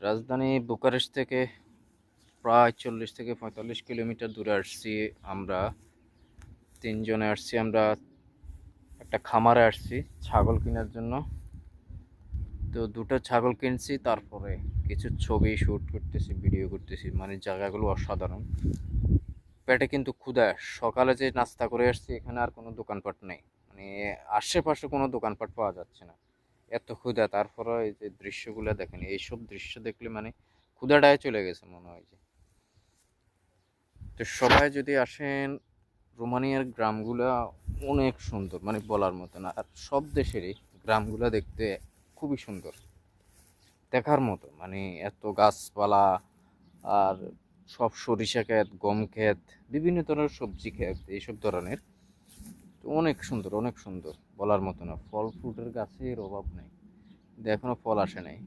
রাজধানী বুকারেস্ট থেকে প্রায় 40 থেকে 45 কিলোমিটার দূরে আসছি আমরা। তিনজনে আসছি আমরা, একটা খামারে আসছি ছাগল কেনার জন্য। তো দুটো ছাগল কিনছি, তারপরে কিছু ছবি শ্যুট করতেছি, ভিডিও করতেছি। মানে জায়গাগুলো অসাধারণ। পেটে কিন্তু ক্ষুধা। সকালে যে নাস্তা করে আসছি, এখানে আর কোনো দোকানপাট নেই। মানে আশেপাশে কোনো দোকানপাট পাওয়া যাচ্ছে না, এত ক্ষুধা। তারপরে এই যে দৃশ্যগুলো দেখেন, এইসব দৃশ্য দেখলে মানে ক্ষুধাটায় চলে গেছে মনে হয় যে। তো সবাই যদি আসেন, রোমানিয়ার গ্রামগুলা অনেক সুন্দর, মানে বলার মতো না। আর সব দেশেরই গ্রামগুলা দেখতে খুবই সুন্দর, দেখার মতো। মানে এত গাছপালা, আর সব সরিষা ক্ষেত, গম ক্ষেত, বিভিন্ন ধরনের সবজি ক্ষেত, এইসব ধরনের। তো অনেক সুন্দর, অনেক সুন্দর, বলার মতো না। ফল ফ্রুটের গাছের অভাব নেই, কিন্তু এখনো ফল আসে নাই।